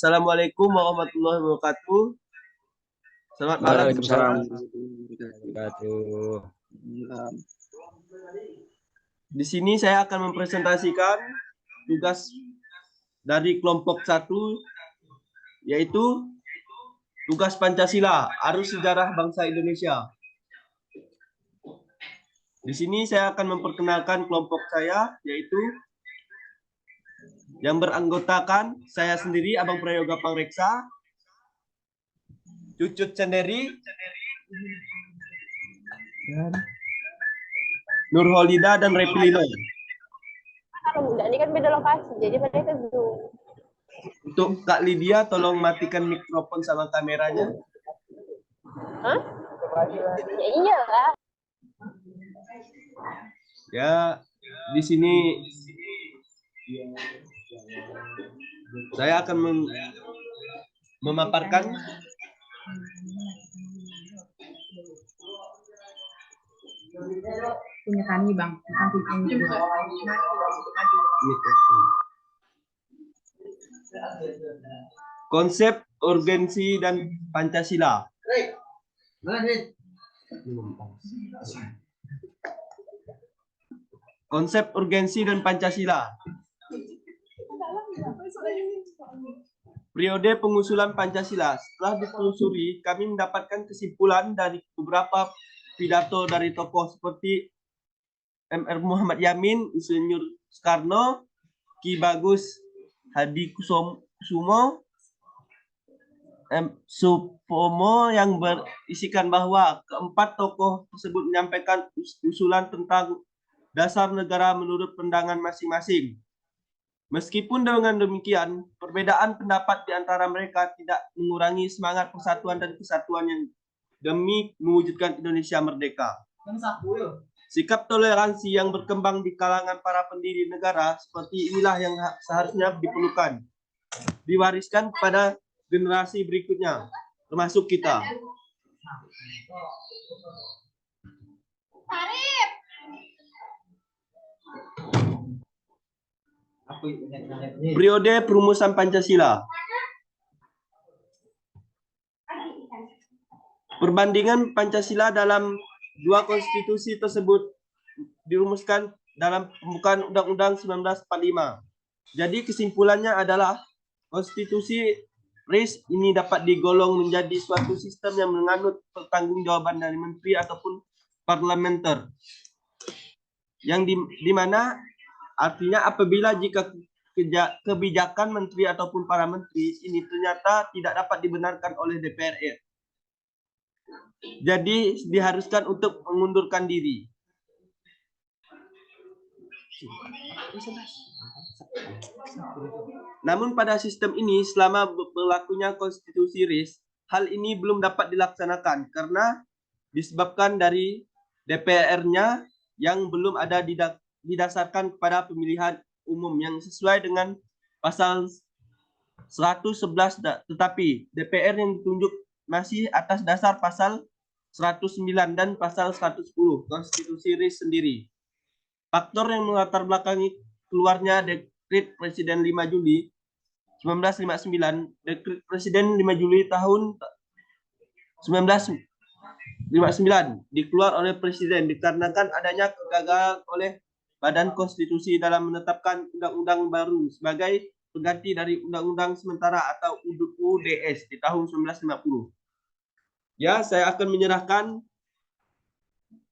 Assalamualaikum warahmatullahi wabarakatuh. Selamat malam. Waalaikumsalam warahmatullahi wabarakatuh. Di sini saya akan mempresentasikan tugas dari kelompok 1, yaitu tugas Pancasila, Arus Sejarah Bangsa Indonesia. Di sini saya akan memperkenalkan kelompok saya, yaitu yang beranggotakan saya sendiri, Abang Prayoga Pangreksa, Cucut Cenderi, dan Nurholida dan Repilino. Kalau enggak, ini kan beda lokasi, jadi mereka Zoom. Untuk Kak Lydia, tolong matikan mikrofon sama kameranya. Hah? Ya iyalah. Ya, di sini saya akan memaparkan punya kami bang, nanti konsep urgensi dan Pancasila. Konsep urgensi dan Pancasila. Periode pengusulan Pancasila. Setelah ditelusuri, kami mendapatkan kesimpulan dari beberapa pidato dari tokoh seperti Mr. Muhammad Yamin, Insinyur Soekarno, Ki Bagus Hadikusumo, Supomo, yang berisikan bahwa keempat tokoh tersebut menyampaikan usulan tentang dasar negara menurut pandangan masing-masing. Meskipun dengan demikian, perbedaan pendapat di antara mereka tidak mengurangi semangat persatuan dan kesatuan yang demi mewujudkan Indonesia merdeka. Sikap toleransi yang berkembang di kalangan para pendiri negara seperti inilah yang seharusnya diperlukan, diwariskan kepada generasi berikutnya, termasuk kita. Periode perumusan Pancasila. Perbandingan Pancasila dalam dua konstitusi tersebut dirumuskan dalam pembukaan Undang-Undang 1945. Jadi kesimpulannya adalah konstitusi RIS ini dapat digolong menjadi suatu sistem yang menganut pertanggungjawaban dari menteri ataupun parlementer. Yang di mana artinya apabila jika kebijakan menteri ataupun para menteri ini ternyata tidak dapat dibenarkan oleh DPR, jadi diharuskan untuk mengundurkan diri. Namun pada sistem ini selama berlakunya konstitusi RIS, hal ini belum dapat dilaksanakan karena disebabkan dari DPR-nya yang belum ada didasarkan pada pemilihan umum yang sesuai dengan pasal 111, tetapi DPR yang ditunjuk masih atas dasar pasal 109 dan pasal 110 konstitusi RIS sendiri. Faktor yang melatar belakangi keluarnya Dekret Presiden 5 Juli 1959, Dekret Presiden 5 Juli tahun 1959 dikeluar oleh Presiden dikarenakan adanya kegagalan oleh Badan Konstitusi dalam menetapkan undang-undang baru sebagai pengganti dari Undang-Undang Sementara atau UUDS di tahun 1950. Ya, saya akan menyerahkan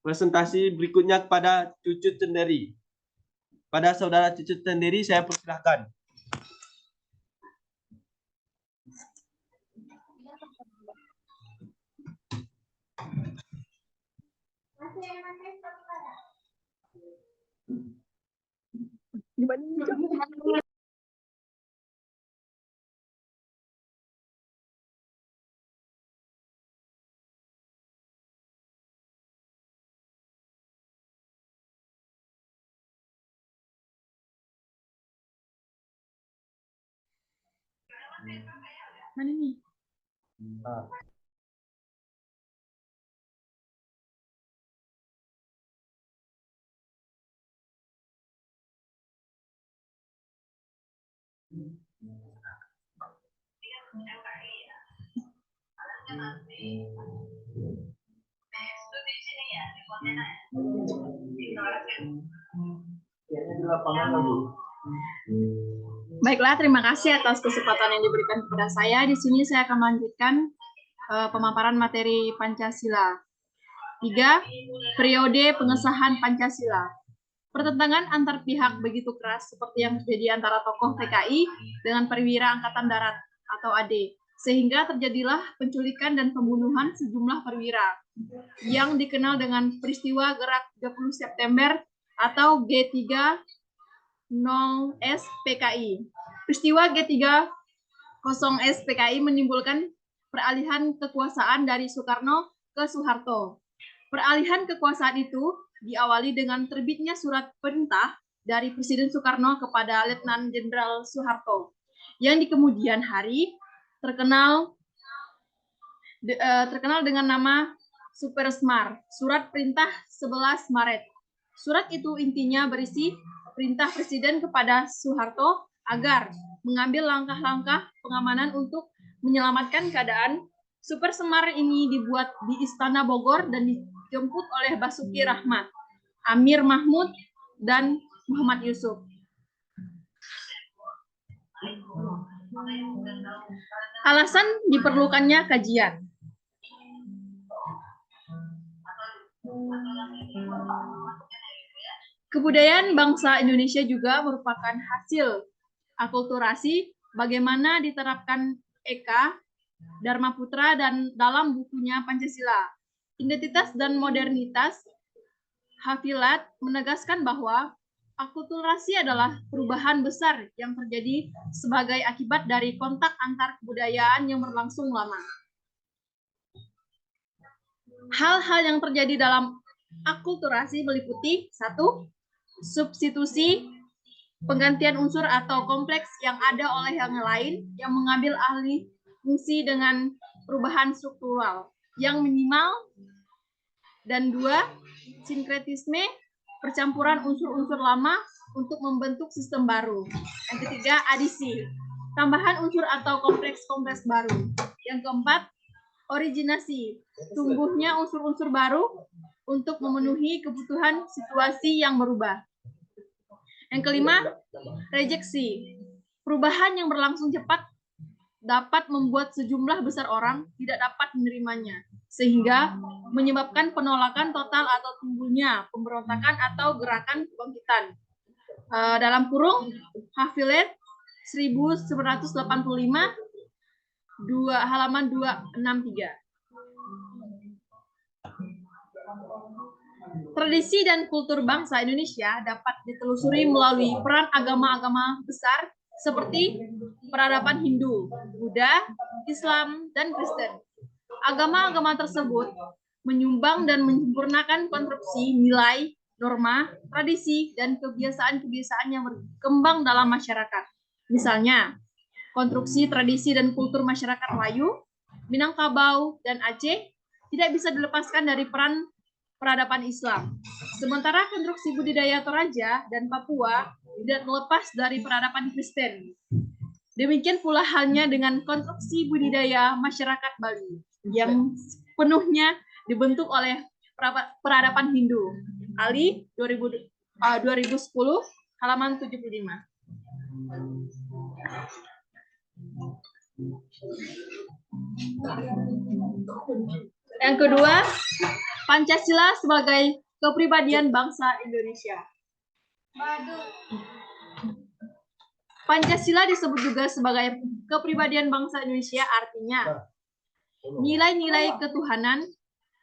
presentasi berikutnya kepada Cucut Cenderi. Pada saudara Cucut Cenderi, saya persilahkan. mana nih? Baiklah, terima kasih atas kesempatan yang diberikan kepada saya. Di sini saya akan melanjutkan pemaparan materi Pancasila. 3. Periode pengesahan Pancasila. Pertentangan antar pihak begitu keras seperti yang terjadi antara tokoh PKI dengan perwira Angkatan Darat atau AD, sehingga terjadilah penculikan dan pembunuhan sejumlah perwira yang dikenal dengan peristiwa Gerak 30 September atau G30S PKI. Peristiwa G30S PKI menimbulkan peralihan kekuasaan dari Soekarno ke Soeharto. Peralihan kekuasaan itu diawali dengan terbitnya surat perintah dari Presiden Soekarno kepada Letnan Jenderal Soeharto, yang di kemudian hari terkenal dengan nama Supersmar, Surat Perintah 11 Maret. Surat itu intinya berisi perintah Presiden kepada Soeharto agar mengambil langkah-langkah pengamanan untuk menyelamatkan keadaan. Supersmar ini dibuat di Istana Bogor dan dijemput oleh Basuki Rahmat, Amir Mahmud, dan Muhammad Yusuf. Alasan diperlukannya kajian. Kebudayaan bangsa Indonesia juga merupakan hasil akulturasi bagaimana diterapkan Eka Dharma Putra dan dalam bukunya Pancasila. Identitas dan modernitas, Hafilat menegaskan bahwa akulturasi adalah perubahan besar yang terjadi sebagai akibat dari kontak antar kebudayaan yang berlangsung lama. Hal-hal yang terjadi dalam akulturasi meliputi 1. Substitusi, penggantian unsur atau kompleks yang ada oleh yang lain yang mengambil alih fungsi dengan perubahan struktural yang minimal. Dan 2. Sinkretisme, percampuran unsur-unsur lama untuk membentuk sistem baru. Yang ketiga, adisi, tambahan unsur atau kompleks-kompleks baru. Yang keempat, originasi, tumbuhnya unsur-unsur baru untuk memenuhi kebutuhan situasi yang berubah. Yang kelima, rejeksi, perubahan yang berlangsung cepat dapat membuat sejumlah besar orang tidak dapat menerimanya, sehingga menyebabkan penolakan total atau timbulnya pemberontakan atau gerakan kebangkitan. Dalam kurung, Hafilat 1985, halaman 263. Tradisi dan kultur bangsa Indonesia dapat ditelusuri melalui peran agama-agama besar seperti peradaban Hindu, Buddha, Islam, dan Kristen. Agama-agama tersebut menyumbang dan menyempurnakan konstruksi nilai, norma, tradisi, dan kebiasaan-kebiasaan yang berkembang dalam masyarakat. Misalnya, konstruksi tradisi dan kultur masyarakat Melayu, Minangkabau, dan Aceh tidak bisa dilepaskan dari peran peradaban Islam. Sementara konstruksi budidaya Toraja dan Papua tidak terlepas dari peradaban Kristen. Demikian pula halnya dengan konstruksi budidaya masyarakat Bali yang penuhnya dibentuk oleh peradaban Hindu. Ali 2010 halaman 75. Yang kedua, Pancasila sebagai kepribadian bangsa Indonesia. Pancasila disebut juga sebagai kepribadian bangsa Indonesia, artinya nilai-nilai ketuhanan,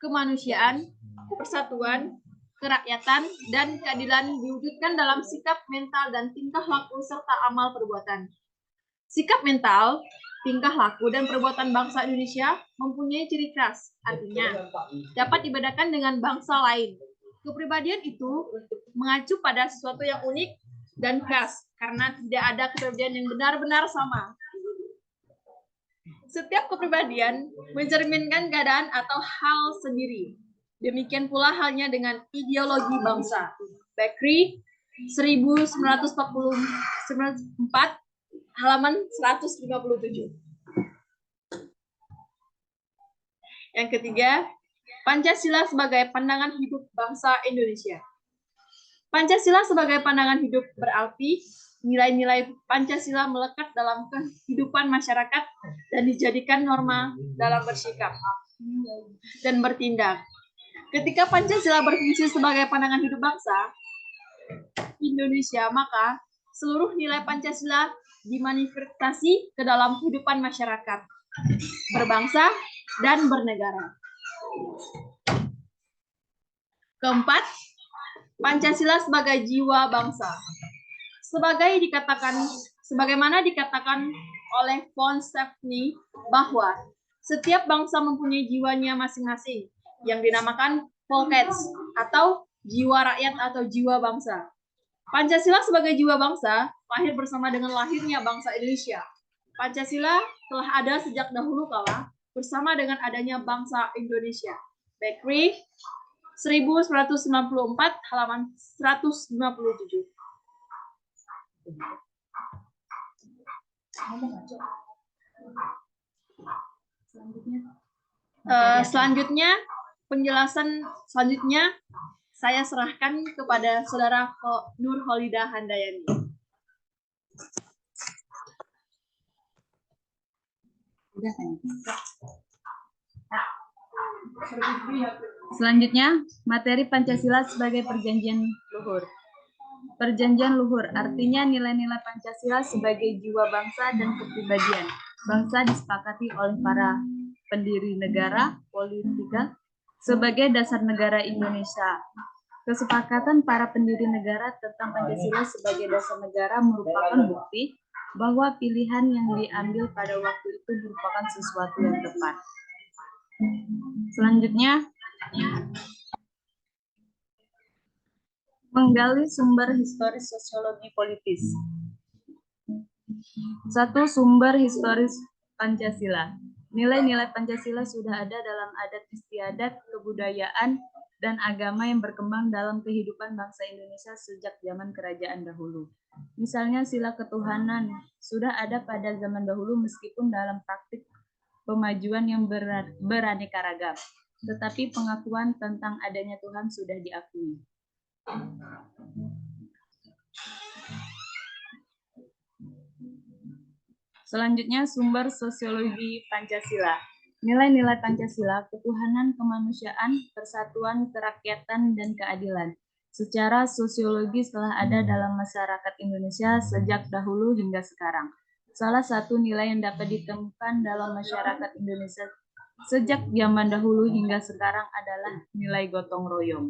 kemanusiaan, persatuan, kerakyatan, dan keadilan diwujudkan dalam sikap mental dan tingkah laku serta amal perbuatan. Sikap mental, tingkah laku, dan perbuatan bangsa Indonesia mempunyai ciri khas, artinya dapat dibedakan dengan bangsa lain. Kepribadian itu mengacu pada sesuatu yang unik dan khas, karena tidak ada kepribadian yang benar-benar sama. Setiap kepribadian mencerminkan keadaan atau hal sendiri. Demikian pula halnya dengan ideologi bangsa. Bakri 1944 halaman 157. Yang ketiga, Pancasila sebagai pandangan hidup bangsa Indonesia. Pancasila sebagai pandangan hidup berarti nilai-nilai Pancasila melekat dalam kehidupan masyarakat dan dijadikan norma dalam bersikap dan bertindak. Ketika Pancasila berfungsi sebagai pandangan hidup bangsa Indonesia, maka seluruh nilai Pancasila dimanifestasi ke dalam kehidupan masyarakat, berbangsa, dan bernegara. Keempat, Pancasila sebagai jiwa bangsa. Sebagaimana dikatakan oleh von Stephanie bahwa setiap bangsa mempunyai jiwanya masing-masing yang dinamakan Volksgeist atau jiwa rakyat atau jiwa bangsa. Pancasila sebagai jiwa bangsa lahir bersama dengan lahirnya bangsa Indonesia. Pancasila telah ada sejak dahulu kala bersama dengan adanya bangsa Indonesia. Bakery 1994 halaman 157. Selanjutnya penjelasan selanjutnya saya serahkan kepada Saudara Nur Holida Handayani. Selanjutnya, materi Pancasila sebagai perjanjian luhur. Perjanjian luhur artinya nilai-nilai Pancasila sebagai jiwa bangsa dan kepribadian bangsa disepakati oleh para pendiri negara politika sebagai dasar negara Indonesia. Kesepakatan para pendiri negara tentang Pancasila sebagai dasar negara merupakan bukti bahwa pilihan yang diambil pada waktu itu merupakan sesuatu yang tepat. Selanjutnya, menggali sumber historis sosiologi politis. 1. Sumber historis Pancasila. Nilai-nilai Pancasila sudah ada dalam adat istiadat, kebudayaan, dan agama yang berkembang dalam kehidupan bangsa Indonesia sejak zaman kerajaan dahulu. Misalnya sila ketuhanan sudah ada pada zaman dahulu meskipun dalam praktik pemajuan yang beraneka ragam, tetapi pengakuan tentang adanya Tuhan sudah diakui. Selanjutnya, sumber sosiologi Pancasila. Nilai-nilai Pancasila, ketuhanan, kemanusiaan, persatuan, kerakyatan, dan keadilan. Secara sosiologis telah ada dalam masyarakat Indonesia sejak dahulu hingga sekarang. Salah satu nilai yang dapat ditemukan dalam masyarakat Indonesia sejak zaman dahulu hingga sekarang adalah nilai gotong royong.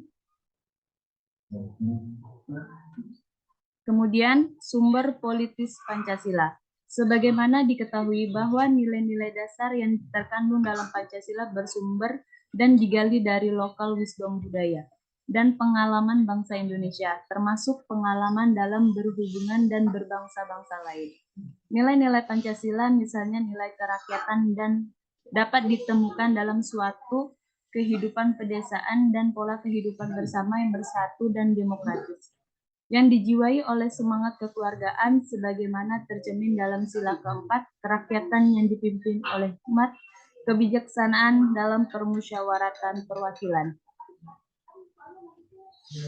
Kemudian, sumber politis Pancasila. Sebagaimana diketahui bahwa nilai-nilai dasar yang terkandung dalam Pancasila bersumber dan digali dari lokal wisdom budaya dan pengalaman bangsa Indonesia, termasuk pengalaman dalam berhubungan dan berbangsa-bangsa lain. Nilai-nilai Pancasila misalnya nilai kerakyatan dan dapat ditemukan dalam suatu kehidupan pedesaan dan pola kehidupan bersama yang bersatu dan demokratis, yang dijiwai oleh semangat kekeluargaan sebagaimana tercermin dalam sila keempat, kerakyatan yang dipimpin oleh umat, kebijaksanaan dalam permusyawaratan perwakilan.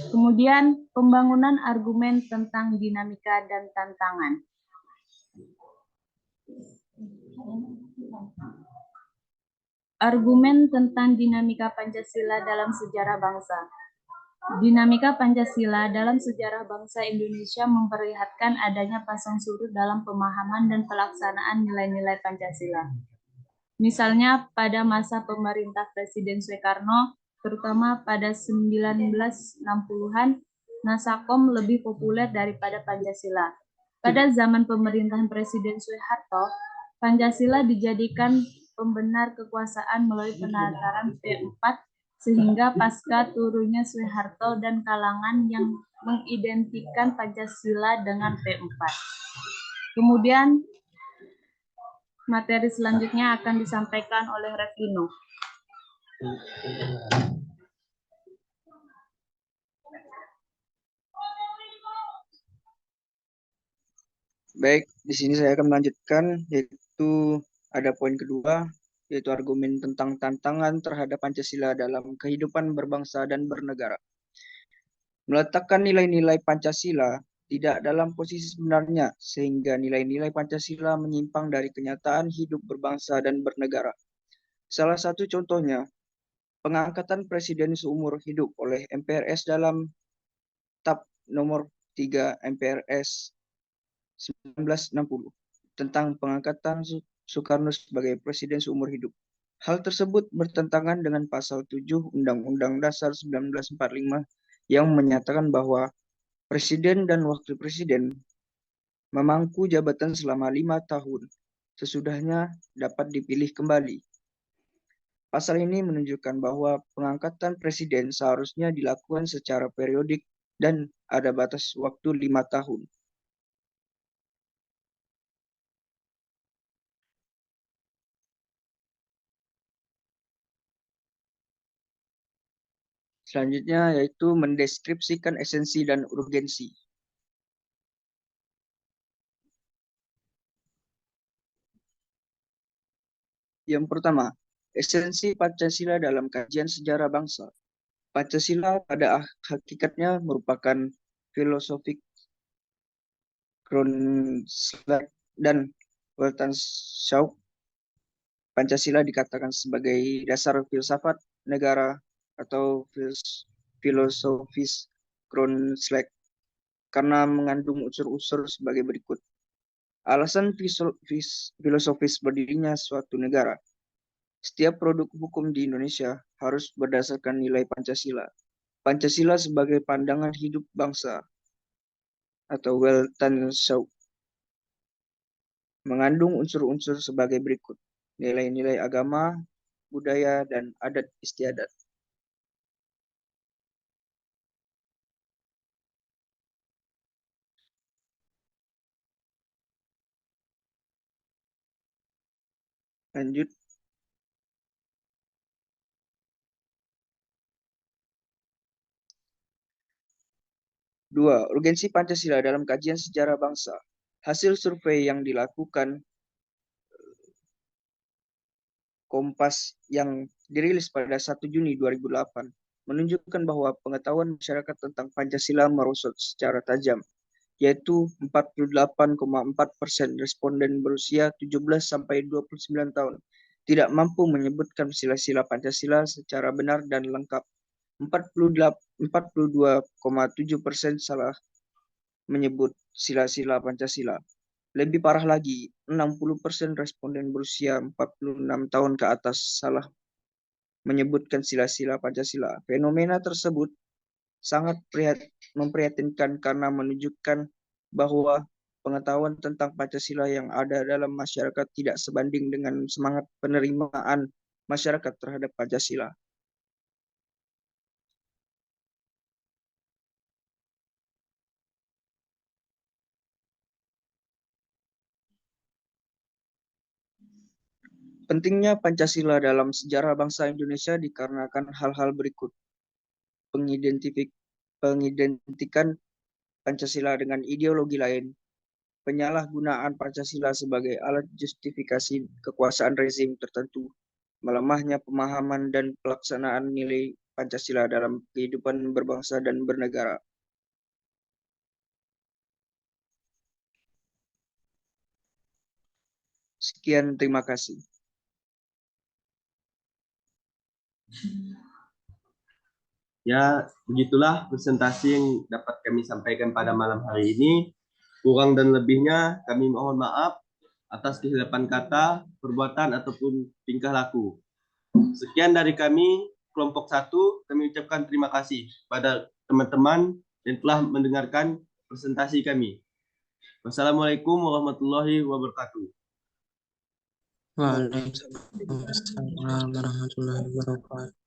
Kemudian, pembangunan argumen tentang dinamika dan tantangan. Argumen tentang dinamika Pancasila dalam sejarah bangsa. Dinamika Pancasila dalam sejarah bangsa Indonesia memperlihatkan adanya pasang surut dalam pemahaman dan pelaksanaan nilai-nilai Pancasila. Misalnya pada masa pemerintah Presiden Soekarno, terutama pada 1960-an, Nasakom lebih populer daripada Pancasila. Pada zaman pemerintahan Presiden Soeharto, Pancasila dijadikan pembenar kekuasaan melalui penataran P4, sehingga pasca turunnya Soeharto dan kalangan yang mengidentikan Pancasila dengan P4. Kemudian materi selanjutnya akan disampaikan oleh Revino. Baik, di sini saya akan melanjutkan, yaitu ada poin kedua, yaitu argumen tentang tantangan terhadap Pancasila dalam kehidupan berbangsa dan bernegara. Meletakkan nilai-nilai Pancasila tidak dalam posisi sebenarnya, sehingga nilai-nilai Pancasila menyimpang dari kenyataan hidup berbangsa dan bernegara. Salah satu contohnya, pengangkatan presiden seumur hidup oleh MPRS dalam TAP nomor 3 MPRS 1960 tentang pengangkatan Soekarno sebagai presiden seumur hidup. Hal tersebut bertentangan dengan pasal 7 Undang-Undang Dasar 1945 yang menyatakan bahwa presiden dan wakil presiden memangku jabatan selama 5 tahun, sesudahnya dapat dipilih kembali. Pasal ini menunjukkan bahwa pengangkatan presiden seharusnya dilakukan secara periodik dan ada batas waktu 5 tahun. Selanjutnya yaitu mendeskripsikan esensi dan urgensi. Yang pertama, esensi Pancasila dalam kajian sejarah bangsa. Pancasila pada hakikatnya merupakan filosofi Kronslag dan Weltanschauung. Pancasila dikatakan sebagai dasar filsafat negara atau filosofis Kronslag karena mengandung unsur-unsur sebagai berikut. Alasan filosofis berdirinya suatu negara. Setiap produk hukum di Indonesia harus berdasarkan nilai Pancasila. Pancasila sebagai pandangan hidup bangsa atau Weltanschauung mengandung unsur-unsur sebagai berikut. Nilai-nilai agama, budaya, dan adat istiadat. Lanjut. Dua, urgensi Pancasila dalam kajian sejarah bangsa. Hasil survei yang dilakukan Kompas yang dirilis pada 1 Juni 2008 menunjukkan bahwa pengetahuan masyarakat tentang Pancasila merosot secara tajam, yaitu 48,4% responden berusia 17 sampai 29 tahun tidak mampu menyebutkan sila-sila Pancasila secara benar dan lengkap. 42,7% salah menyebut sila-sila Pancasila. Lebih parah lagi, 60% responden berusia 46 tahun ke atas salah menyebutkan sila-sila Pancasila. Fenomena tersebut sangat memprihatinkan karena menunjukkan bahwa pengetahuan tentang Pancasila yang ada dalam masyarakat tidak sebanding dengan semangat penerimaan masyarakat terhadap Pancasila. Pentingnya Pancasila dalam sejarah bangsa Indonesia dikarenakan hal-hal berikut. Pengidentikan Pancasila dengan ideologi lain, penyalahgunaan Pancasila sebagai alat justifikasi kekuasaan rezim tertentu, melemahnya pemahaman dan pelaksanaan nilai Pancasila dalam kehidupan berbangsa dan bernegara. Sekian, terima kasih. Ya, begitulah presentasi yang dapat kami sampaikan pada malam hari ini. Kurang dan lebihnya kami mohon maaf atas kesilapan kata, perbuatan, ataupun tingkah laku. Sekian dari kami, kelompok 1, kami ucapkan terima kasih pada teman-teman yang telah mendengarkan presentasi kami. Wassalamualaikum warahmatullahi wabarakatuh. Waalaikumsalam warahmatullahi wabarakatuh.